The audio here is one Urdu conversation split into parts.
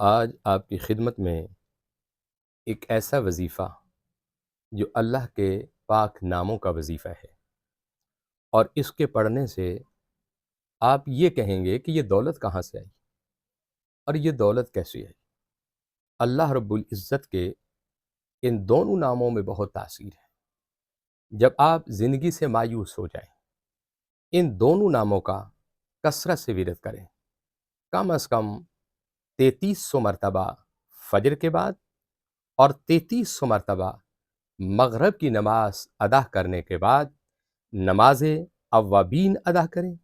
آج آپ کی خدمت میں ایک ایسا وظیفہ جو اللہ کے پاک ناموں کا وظیفہ ہے، اور اس کے پڑھنے سے آپ یہ کہیں گے کہ یہ دولت کہاں سے آئی اور یہ دولت کیسی آئی۔ اللہ رب العزت کے ان دونوں ناموں میں بہت تاثیر ہے۔ جب آپ زندگی سے مایوس ہو جائیں، ان دونوں ناموں کا کثرت سے ورد کریں، کم از کم 3300 مرتبہ فجر کے بعد اور 3300 مرتبہ مغرب کی نماز ادا کرنے کے بعد نماز اوابین ادا کریں،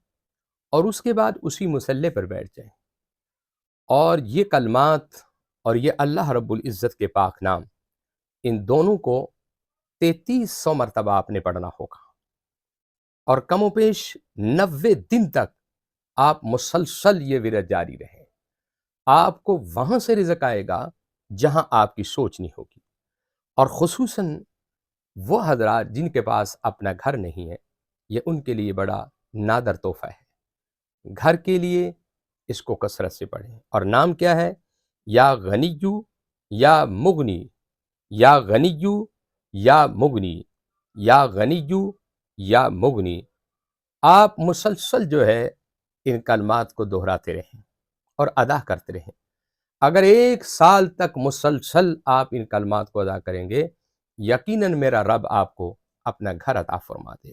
اور اس کے بعد اسی مصلی پر بیٹھ جائیں، اور یہ کلمات اور یہ اللہ رب العزت کے پاک نام، ان دونوں کو 3300 مرتبہ آپ نے پڑھنا ہوگا، اور کم و بیش 90 دن تک آپ مسلسل یہ ورد جاری رہیں۔ آپ کو وہاں سے رزق آئے گا جہاں آپ کی سوچ نہیں ہوگی، اور خصوصاً وہ حضرات جن کے پاس اپنا گھر نہیں ہے، یہ ان کے لیے بڑا نادر تحفہ ہے۔ گھر کے لیے اس کو کثرت سے پڑھیں، اور نام کیا ہے؟ یا غنیو یا مغنی، یا غنیو یا مغنی، یا غنیو یا مغنی۔ آپ مسلسل جو ہے ان کلمات کو دہراتے رہیں اور ادا کرتے رہیں۔ اگر 1 سال تک مسلسل آپ ان کلمات کو ادا کریں گے، یقیناً میرا رب آپ کو اپنا گھر عطا فرما دے گا۔